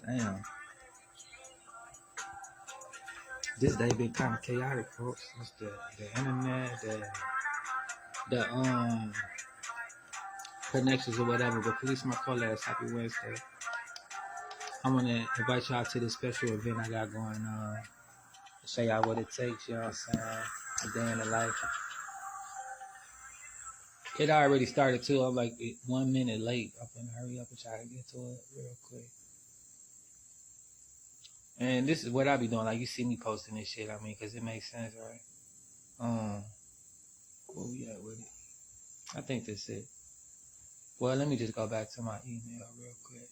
Damn. This day been kind of chaotic, folks. It's the internet, the connections or whatever. But police my call ass. Happy Wednesday. I want to invite y'all to this special event I got going on. Show y'all what it takes. You know what I'm saying? A day in the life. It already started too. I'm like 1 minute late. I'm gonna hurry up and try to get to it real quick. And this is what I be doing. Like you see me posting this shit. I mean, cause it makes sense, right? Where we at with it? I think that's it. Well, let me just go back to my email real quick.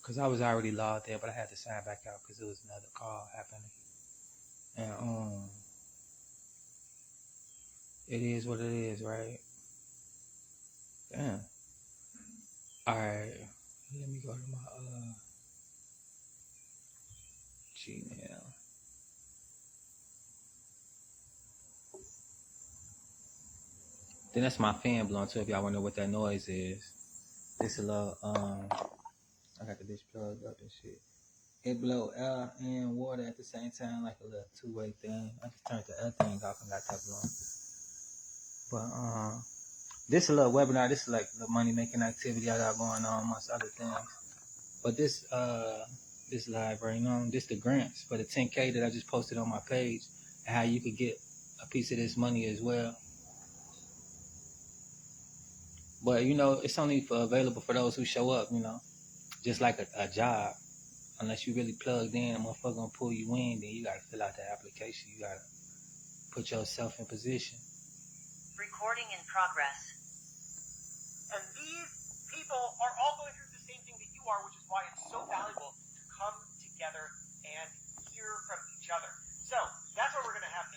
Cause I was already logged in, but I had to sign back out because it was another call happening. And it is what it is, right? Damn. All right. Let me go to my Gmail. Then that's my fan blowing too. If y'all wanna know what that noise is, this a little I got the bitch plugged up and shit. It blow air and water at the same time, like a little two-way thing. I just turned the other thing off and got that blowing. But this a little webinar. This is like the money making activity I got going on, amongst other things. But this live right now, this the grants for the 10K that I just posted on my page, and how you could get a piece of this money as well. But you know, it's only available for those who show up. You know, just like a job. Unless you really plugged in, a motherfucker gonna pull you in, then you gotta fill out the application. You gotta put yourself in position. Recording in progress. And these people are all going through the same thing that you are, which is why it's so valuable to come together and hear from each other. So that's why we're going to have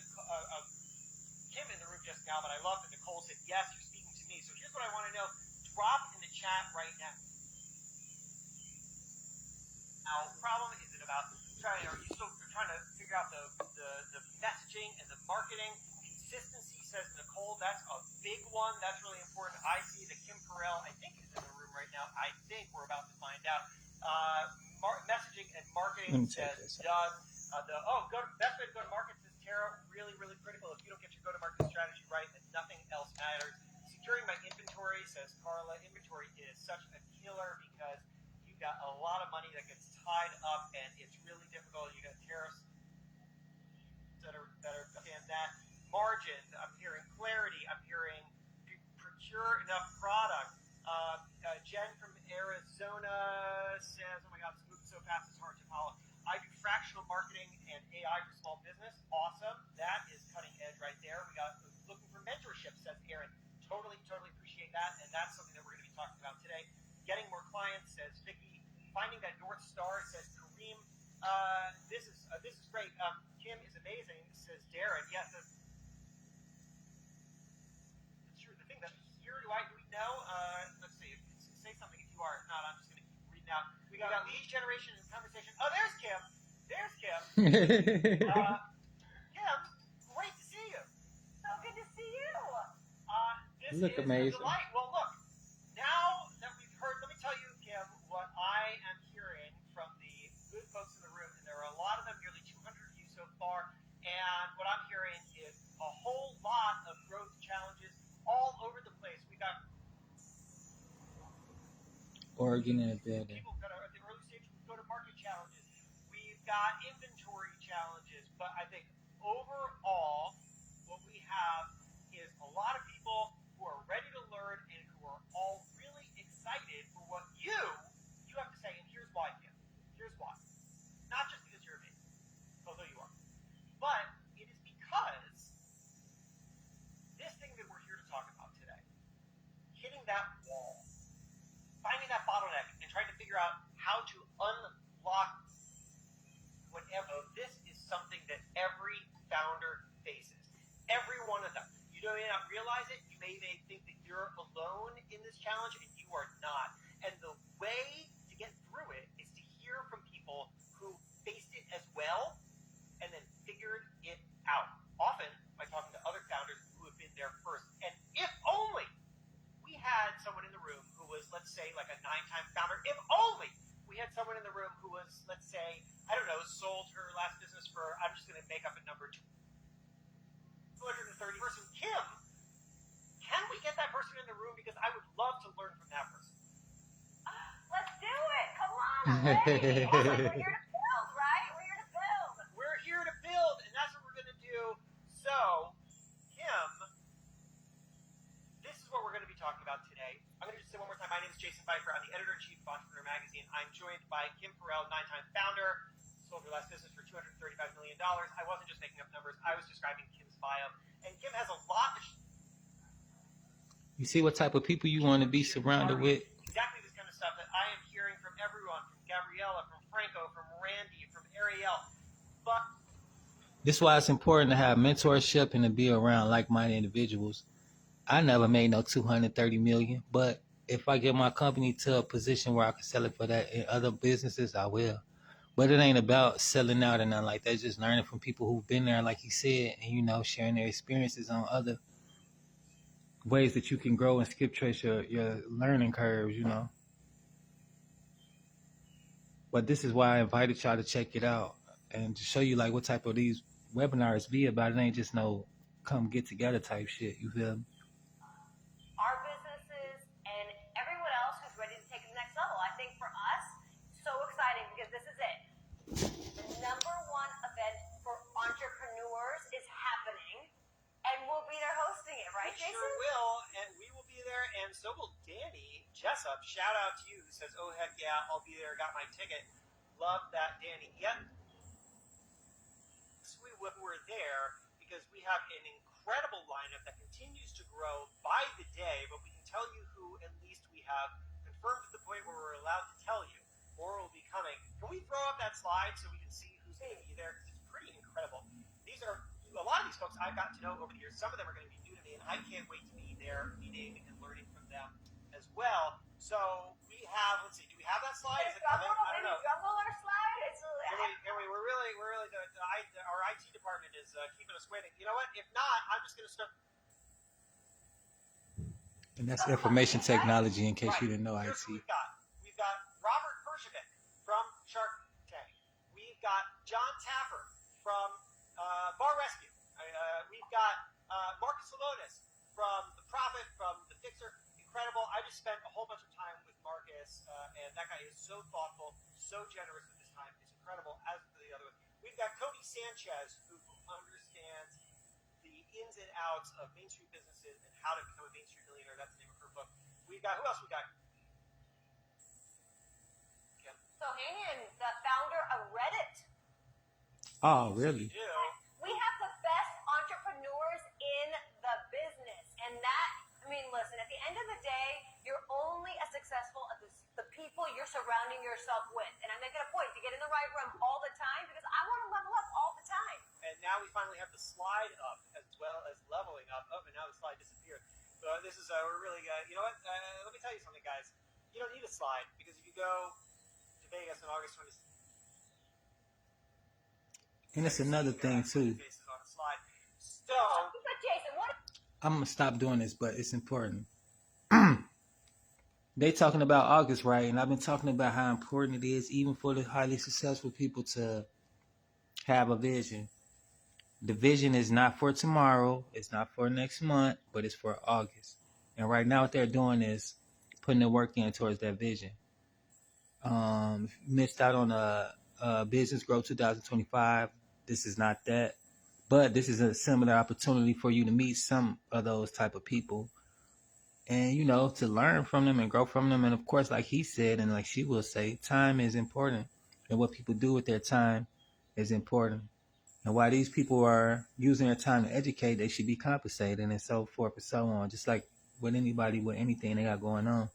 Kim in the room just now, but I love that Nicole said, yes, you're speaking to me. So here's what I want to know. Drop in the chat right now. Now, problem is it about are you still trying to figure out the messaging and the marketing? Consistency, says Nicole. That's a big one. That's really important. I see that Kim Carell, I think, is in the room right now. I think we're about to find out. Messaging and marketing, says Doug. Best way to go to market, says Tara. Really, really critical. If you don't get your go-to-market strategy right, then nothing else matters. Securing my inventory, says Carla. Inventory is such a killer because you've got a lot of money that gets tied up, and it's really difficult. You got tariffs that are that. Margins, I'm hearing clarity, I'm hearing procure enough product. Jen from Arizona says, oh my God, it's moving so fast, it's hard to follow. I do fractional marketing and AI for small business. Awesome. That is cutting edge right there. We got looking for mentorship, says Aaron. Totally appreciate that. And that's something that we're going to be talking about today. Getting more clients, says Vicky. Finding that North Star, says Kareem. This is great. Kim is amazing, says Darren. Yes, that's true. The thing that here do we know? Let's see. Say something if you are. If not, I'm just going to keep reading out. We got lead generation and conversation. Oh, there's Kim. Kim, great to see you. So good to see you. This look is amazing. A delight. Well, look. Now that we've heard, let me tell you, Kim, what I am hearing from the good folks in the room, and there are a lot of them, nearly 200 of you so far. And what I'm hearing is a whole lot of growth challenges all over the place. We got Oregon in the building. People got at the early stage go to market challenges. We've got inventory challenges, but I think overall, what we have is a lot of people who are ready to learn and who are all really excited for what you have to say. And here's why, Kim. Here's why. Not just because you're amazing, although you are, but it is because this thing that we're here to talk about today, hitting that wall, finding that bottleneck, and trying to figure out how to unlock whatever. This is something that every founder faces. Every one of them. You may not realize it. You may think that you're alone in this challenge, and you are not. And the way to get through it is to hear from people who faced it as well and then figured it out. Often by talking to other founders who have been there first. And if only we had someone in the room who was, let's say, like a 9-time founder. If only we had someone in the room who was, let's say, I don't know, sold her last business for, I'm just going to make up a number, 230 person, Kim, can we get that person in the room? Because I would love to learn from that person. Let's do it. Come on, I'm ready. We're here to build, right? We're here to build. We're here to build, and that's what we're going to do. So, Kim, this is what we're going to be talking about today. I'm going to just say one more time. My name is Jason Pfeiffer. I'm the editor-in-chief of Entrepreneur Magazine. I'm joined by Kim Farrell, 9-time founder. Sold her last business for $235 million. I wasn't just making up numbers. I was describing Kim's bio. And Kim has a lot of... You see what type of people you want to be surrounded with? Exactly this kind of stuff that I am hearing from everyone, from Gabriella, from Franco, from Randy, from Ariel. But This is why it's important to have mentorship and to be around like-minded individuals. I never made no $230 million, but if I get my company to a position where I can sell it for that in other businesses, I will. But it ain't about selling out or nothing like that. It's just learning from people who've been there, like you said, and, you know, sharing their experiences on other ways that you can grow and skip trace your learning curves, you know. But this is why I invited y'all to check it out and to show you like what type of these webinars be about. It ain't just no come get together type shit. You feel me? Our businesses and everyone else who's ready to take it to the next level. I think for us, so exciting because this is it. The number one event for entrepreneurs is happening, and we'll be there hosting it, right, we Jason? sure will, and we will be there, and so will Danny Jessup. Shout out to you, who says, oh, heck yeah, I'll be there, got my ticket. Love that, Danny. Yep. We're there because we have an incredible lineup that continues to grow by the day, but we can tell you who at least we have confirmed to the point where we're allowed to tell you. More will be coming. Can we throw up that slide so we can see who's going to be there? Because it's pretty incredible. These are a lot of these folks I've gotten to know over the years. Some of them are going to be new to me, and I can't wait to be there, meeting and learning from them as well. So we have, let's see, do we have that slide? Is it coming? I don't know. Drum roller slide? We're really our IT department is keeping us waiting. You know what? If not, I'm just going to start. And that's information technology, in case Right. you didn't know Here's IT. who we've got Robert Bergevik from Shark Tank. We've got John Taffer from Bar Rescue. We've got Marcus Salonis from The Prophet, from The Fixer. Incredible. I just spent a whole bunch of time with Marcus, and that guy is so thoughtful, so generous with his time. It's incredible, as for the other one. We've got Cody Sanchez, who understands the ins and outs of Main Street businesses and how to become a Main Street millionaire. That's the name of her book. We've got, who else we got? Kim. So Hanyan, the founder of Reddit. Oh, really? We do. We have the best entrepreneurs in the business. And that, I mean, listen, at the end of the day, you're only as successful as the people you're surrounding yourself with. And I'm making a point to get in the right room all the time because I want to level up all the time. And now we finally have the slide up as well as leveling up. Oh, and now the slide disappeared. So this is, we're really, you know what? Let me tell you something, guys. You don't need a slide because if you go to Vegas on August 26th, And it's another thing too. faces on a slide. So, But Jason, what I'm gonna stop doing this, but it's important. They talking about August, right? And I've been talking about how important it is, even for the highly successful people, to have a vision. The vision is not for tomorrow, it's not for next month, but it's for August. And right now, what they're doing is putting the work in towards that vision. Missed out on a Business Growth 2025. This is not that, but this is a similar opportunity for you to meet some of those type of people, and you know, to learn from them and grow from them. And of course, like he said, and like she will say, time is important, and what people do with their time is important. And while these people are using their time to educate, they should be compensated, and so forth and so on. Just like with anybody with anything they got going on.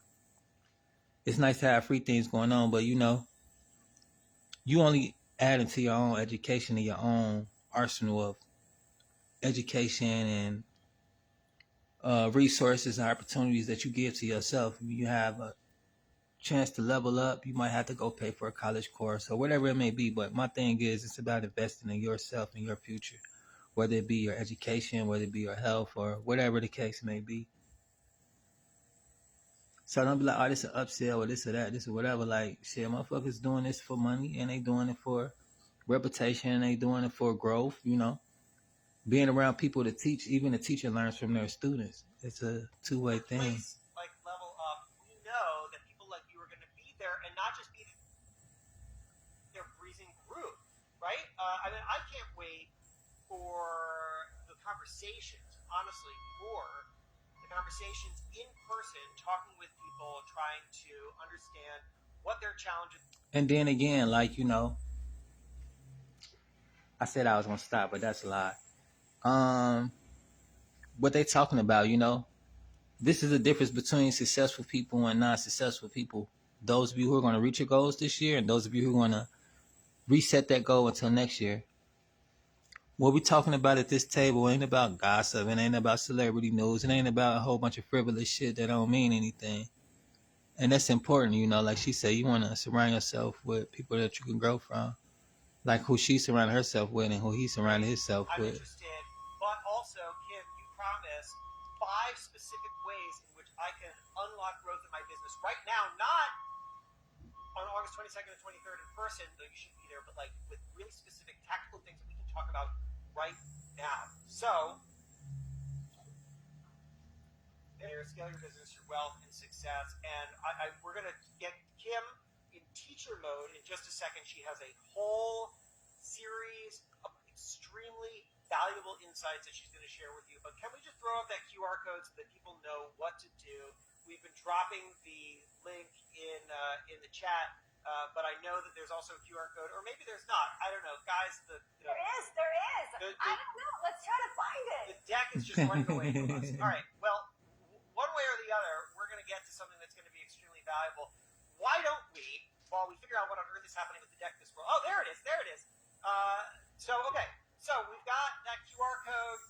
It's nice to have free things going on, but you know, you only add into your own education and your own arsenal of education and resources and opportunities that you give to yourself. You have a chance to level up. You might have to go pay for a college course or whatever it may be. But my thing is, it's about investing in yourself and your future, whether it be your education, whether it be your health, or whatever the case may be. So don't be like, oh, this is an upsell or this or that, this or whatever. Like, shit, motherfuckers doing this for money and they doing it for reputation and they doing it for growth, you know. Being around people to teach, even the teacher learns from their students. It's a two-way thing. Workplace, like level up, we know that people like you are going to be there and not just be their breathing group, right? I mean, I can't wait for the conversations, honestly, more the conversations in person, talking with people, trying to understand what their challenges. And then again, like, you know, I said I was gonna stop, but that's a lie. What they talking about, you know, this is the difference between successful people and non-successful people. Those of you who are going to reach your goals this year and those of you who are going to reset that goal until next year. What we talking about at this table ain't about gossip. It ain't about celebrity news. It ain't about a whole bunch of frivolous shit that don't mean anything. And that's important, you know, like she said, you want to surround yourself with people that you can grow from. Like who she surrounded herself with and who he surrounded himself I'm with. interested, but also, Kim, you promised 5 specific ways in which I can unlock growth in my business right now, not on August 22nd and 23rd in person, though you should be there, but like with really specific tactical things that we can talk about right now. So, scale your business, your wealth, and success. And we're going to get Kim in teacher mode in just a second. She has a whole series of extremely valuable insights that she's going to share with you. But can we just throw up that QR code so that people know what to do? We've been dropping the link in the chat, but I know that there's also a QR code, or maybe there's not. I don't know, guys. There is. I don't know. Let's try to find it. The deck is just running away from us. All right. Well, one way or the other, we're going to get to something that's going to be extremely valuable. Why don't we, while we figure out what on earth is happening with the deck this world? Oh, there it is. Okay. So we've got that QR code.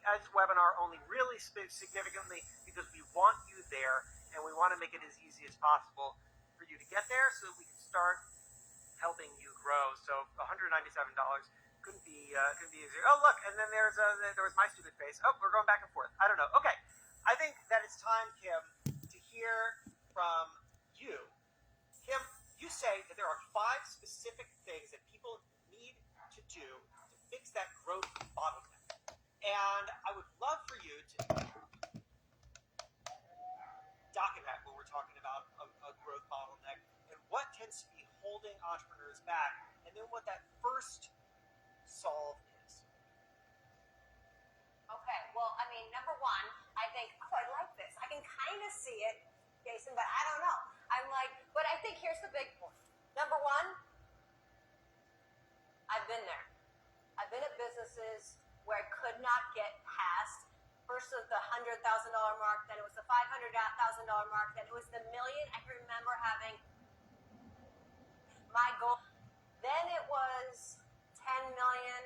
As webinar only really significantly because we want you there and we want to make it as easy as possible for you to get there so that we can start helping you grow. So $197 couldn't be easier. Oh, look, and then there was my stupid face. Oh, we're going back and forth. I don't know. Okay, I think that it's time, Kim, to hear from you. Kim, you say that there are 5 specific things that people need to do to fix that growth bottleneck. And I would love for you to document what we're talking about, a growth bottleneck, and what tends to be holding entrepreneurs back, and then what that first solve is. Okay, well, I mean, number one, I think, oh, I like this. I can kind of see it, Jason, but I don't know. I'm like, but I think here's the big point. Number one, I've been there. I've been at businesses where I could not get past first the $100,000 mark, then it was the $500,000 mark, then it was the $1 million. I can remember having my goal. Then it was 10 million,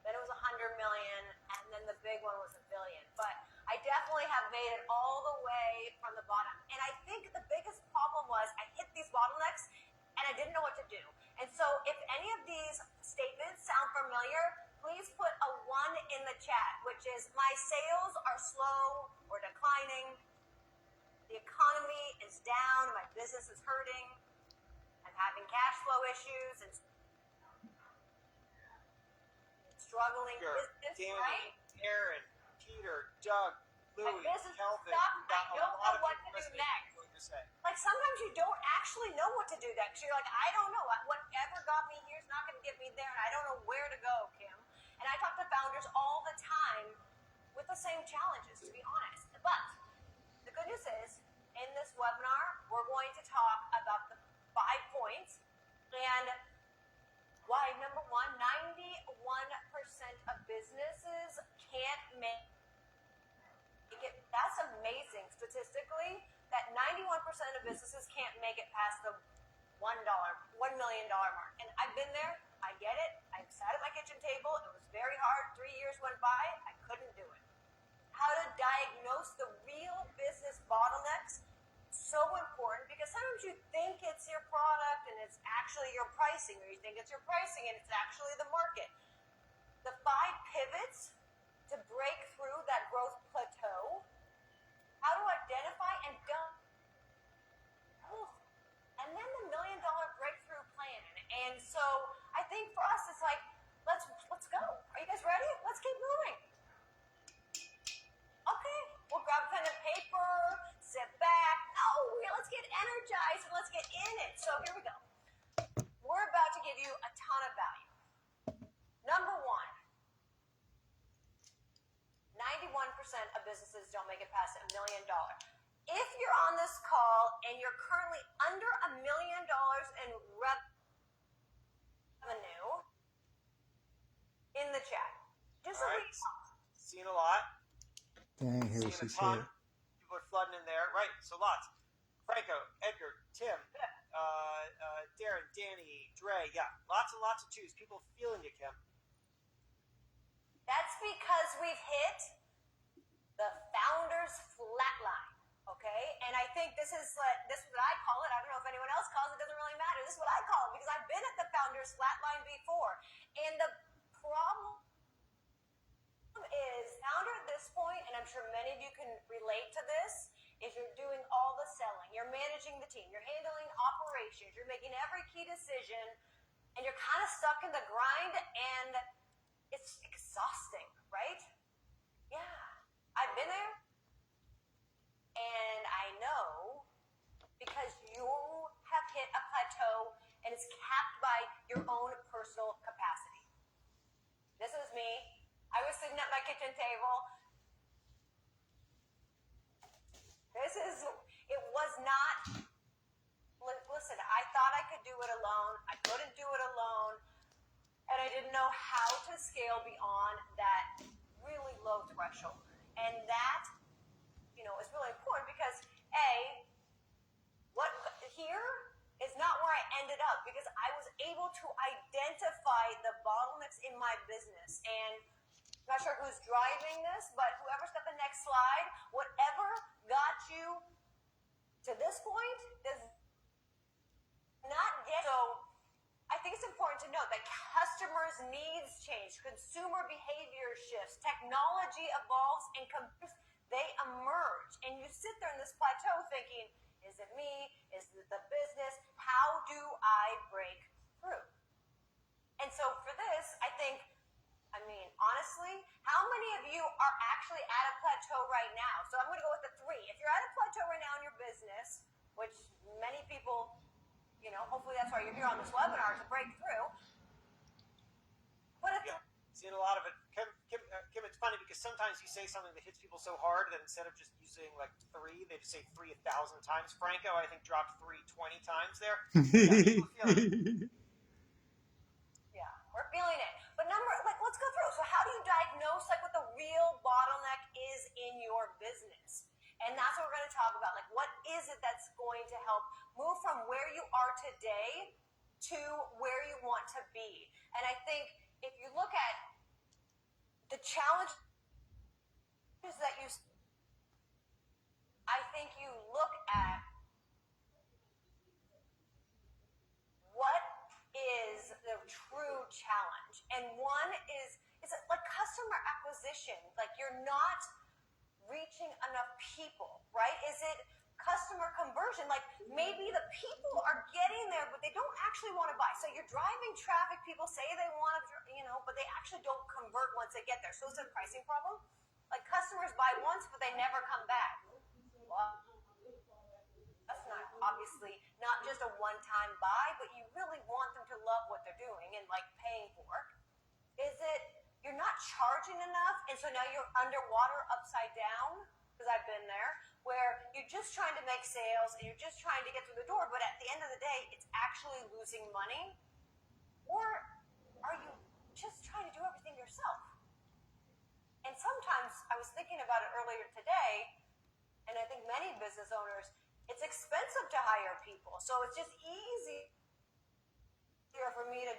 then it was 100 million, and then the big one was $1 billion. But I definitely have made it all the way from the bottom. And I think the biggest problem was I hit these bottlenecks and I didn't know what to do. And so if any of these statements sound familiar, please put a 1 in the chat, which is my sales are slow or declining, the economy is down, my business is hurting, I'm having cash flow issues, and struggling business, Danny, right? Aaron, Peter, Doug, My Louie, business Kelvin, stuff, we've got I don't a lot know of what people to do listening next. to what you're saying. Like sometimes you don't actually know what to do next. You're like, I don't know. Whatever got me here is not going to get me there, and I don't know where to go, Kim. And I talk to founders all the time with the same challenges, to be honest. But the good news is, in this webinar, we're going to talk about the 5 points and why, number one, 91% of businesses can't make it. That's amazing statistically, that 91% of businesses can't make it past the $1 million mark. And I've been there. I get it. I sat at my kitchen table. It was very hard. 3 years went by. I couldn't do it. How to diagnose the real business bottlenecks, so important, because sometimes you think it's your product and it's actually your pricing, or you think it's your pricing and it's actually the market. The 5 pivots to break through that growth plateau. How do let's get in it. So here we go. We're about to give you a ton of value. Number one, 91% of businesses don't make it past $1 million. If you're on this call and you're currently under $1 million in revenue, in the chat. Just so All we right. Seen a lot. Dang, hear what she Seen a ton. said. People are flooding in there. Right, so lots. Franco, Edgar, Tim, Darren, Danny, Dre. Yeah, lots and lots to choose. People feeling you, Kim. That's because we've hit the founder's flatline, okay? And I think this is what I call it. I don't know if anyone else calls it. Doesn't really matter. This is what I call it because I've been at the founder's flatline before. And the problem is, founder at this point, and I'm sure many of you can relate to this, is you're doing all the selling. You're managing the team. You're handling operations. You're making every key decision, and you're kind of stuck in the grind, and it's exhausting, right? Yeah. I've been there, and I know because you have hit a plateau, and it's capped by your own personal capacity. This is me. I was sitting at my kitchen table. It was not, listen, I thought I could do it alone. I couldn't do it alone. And I didn't know how to scale beyond that really low threshold. And that, is really important because what here is not where I ended up because I was able to identify the bottlenecks in my business. And I'm not sure who's driving this, but whoever's got the next slide, whatever got you to this point does not get. So I think it's important to note that customers' needs change, consumer behavior shifts, technology evolves, and they emerge. And you sit there in this plateau thinking, is it me? Is it the business? How do I break through? And so for this, honestly, how many of you are actually at a plateau right now? So I'm going to go with the 3. If you're at a plateau right now in your business, which many people, hopefully that's why you're here on this webinar, to break through. But if Seen a lot of it. Kim, it's funny because sometimes you say something that hits people so hard that instead of just using like 3, they just say 3 1,000 times. Franco, I think, dropped 3 20 times there. Yeah, we're feeling it. But let's go through. So how do you diagnose what the real bottleneck is in your business? And that's what we're going to talk about. What is it that's going to help move from where you are today to where you want to be? And I think if you look at the challenges that I think you look at what is the true challenge. And one is like customer acquisition. You're not reaching enough people, right? Is it customer conversion? Maybe the people are getting there, but they don't actually want to buy. So you're driving traffic. People say they want to, but they actually don't convert once they get there. So it's a pricing problem. Customers buy once, but they never come back. Well, that's obviously not just a one-time buy, but you really want them to love what they're doing and paying for. Is it you're not charging enough, and so now you're underwater, upside down? Because I've been there, where you're just trying to make sales and you're just trying to get through the door, but at the end of the day, it's actually losing money? Or are you just trying to do everything yourself? And sometimes, I was thinking about it earlier today, and I think many business owners, it's expensive to hire people, so it's just easier for me to,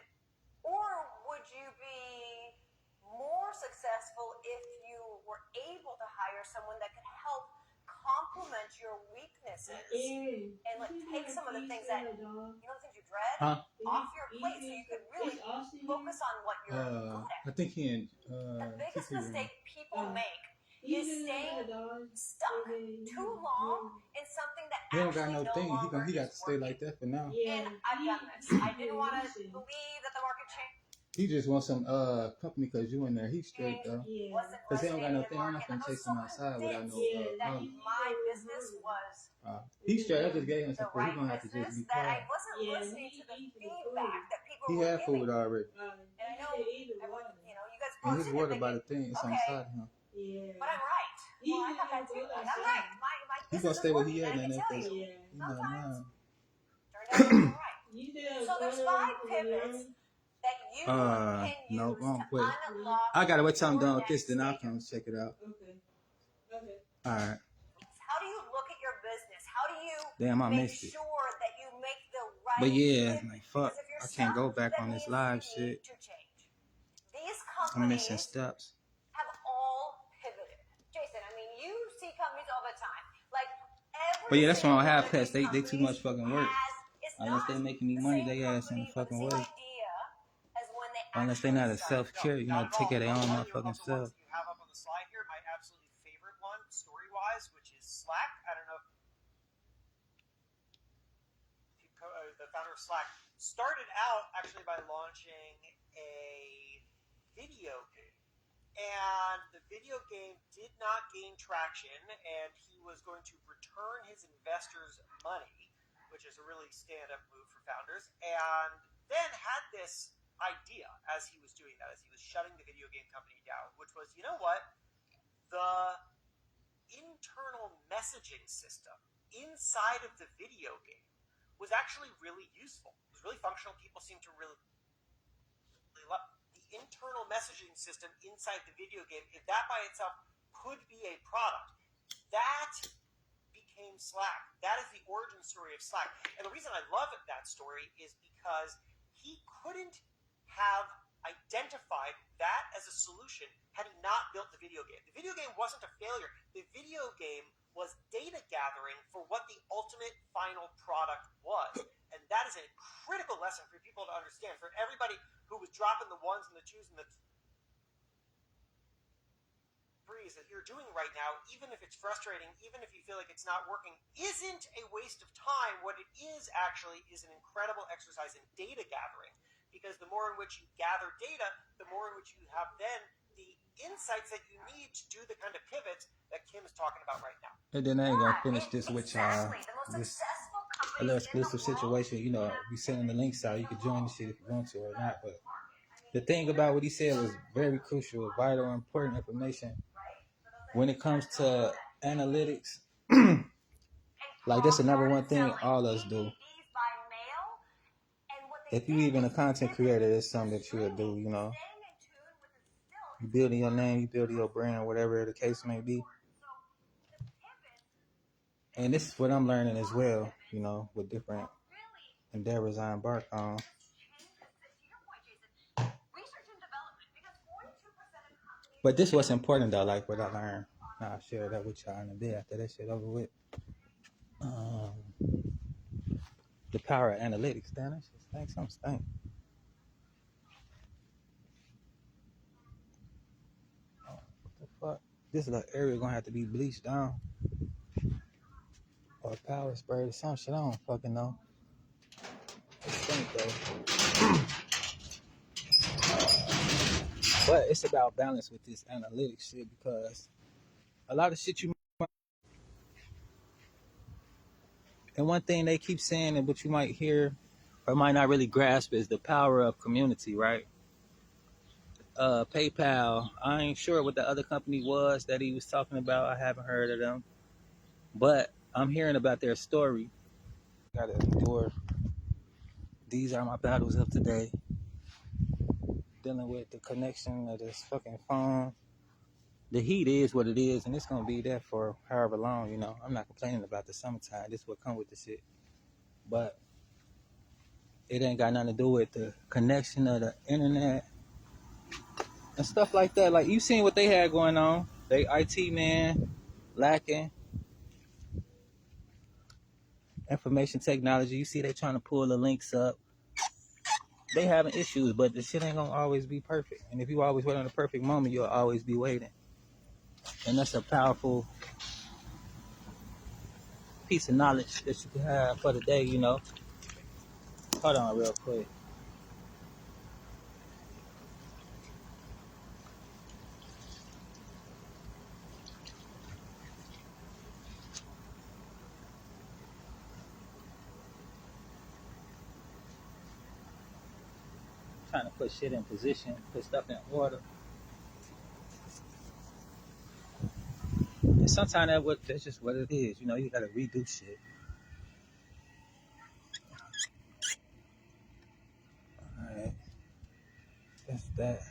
or would you be more successful if you were able to hire someone that could help complement your weaknesses and take some of the things that the things you dread off your plate, so you could really focus on what you're good at. I think he The biggest mistake people make is staying stuck too long in something that don't got actually no thing. He got to stay like that for now. And I've done this. I didn't want to believe that the market changed. He just wants some company because you in there. He's straight though. Because he don't got no thing. I'm not gonna chase him outside without no that my business was He straight. I just gave him the some food. He right gonna have to just business be that I quiet. wasn't listening to the feedback that people He were had giving food me. already. And I know everyone, you know, you guys And his posted it water by the thinking, thing, it's on the okay, side of him. but I'm right. Well, I thought that too. Like, I'm right. My He business gonna is stay where working, he at, and I and can that tell that's you, you know sometimes now. turned out to be right. So there's 5 pivots that you can Nope, use I to won't wait. unlock I gotta wait till I'm your done with this, next then I'll stage of come check it out. Okay. All right. How do you look at your business? How do you Damn, I make missed it. sure that you make the right But yeah, pivot? like fuck, Because if you're I can't go stuck, back that on this means live you need shit. to change. These I'm missing companies steps. have all pivoted. Jason, I mean, you see companies all the time. Like every But yeah, that's why I single don't have one of pets. these They too much fucking work. it's Unless not they making me the money, same they ass in the company or the fucking same way. idea as when they Unless they actually not a started. self care, you No, know, not at take all. care of their own One of the motherfucking ones self. that you have up on the slide here, my absolutely favorite one, story-wise, which is Slack. I don't know if you the founder of Slack started out actually by launching a video game. And the video game did not gain traction, and he was going to return his investors' money, which is a really stand-up move for founders, and then had this idea as he was doing that, as he was shutting the video game company down, which was, you know what? The internal messaging system inside of the video game was actually really useful. It was really functional. People seemed to really love the internal messaging system inside the video game. If that by itself could be a product, that became Slack. That is the origin story of Slack. And the reason I love that story is because he couldn't have identified that as a solution had he not built the video game. The video game wasn't a failure. The video game was data gathering for what the ultimate final product was. And that is a critical lesson for people to understand. For everybody who was dropping the ones and the twos and the threes that you're doing right now, even if it's frustrating, even if you feel like it's not working, isn't a waste of time. What it is actually is an incredible exercise in data gathering. Because the more in which you gather data, the more in which you have then the insights that you need to do the kind of pivots that Kim is talking about right now. And then I ain't gonna finish this with y'all. Exactly. The most This successful a companies little in the exclusive world situation. You know, we sending the links out. You can join the shit if you want to or not. But the thing about what he said was very crucial, vital, important information when it comes to analytics. Like that's the number one thing all us do. If you even a content creator, it's something that you'll do, you know. You building your name, you building your brand, whatever the case may be. And this is what I'm learning as well, you know, with different endeavors I embark on. But this was important though, like what I learned. I'll share that with y'all in a bit after that shit over with. The power of analytics, damn, that shit stinks. Some stink. What the fuck? This little area gonna have to be bleached down. Or power sprayed or some shit. I don't fucking know. It stink though. But it's about balance with this analytics shit because a lot of shit you. And one thing they keep saying and what you might hear or might not really grasp is the power of community, right? PayPal, I ain't sure what the other company was that he was talking about. I haven't heard of them. But I'm hearing about their story. Gotta endure. These are my battles of today. Dealing with the connection of this fucking phone. The heat is what it is, and it's gonna be there for however long, you know. I'm not complaining about the summertime. This is what come with the shit. But it ain't got nothing to do with the connection of the internet and stuff like that. Like you seen what they had going on. They IT man lacking information technology. You see they trying to pull the links up. They having issues, but the shit ain't gonna always be perfect. And if you always wait on the perfect moment, you'll always be waiting. And that's a powerful piece of knowledge that you can have for the day, you know. Hold on real quick. trying to put shit in position, put stuff in order. And sometimes that's just what it is. You know, you gotta redo shit. Alright. That's that.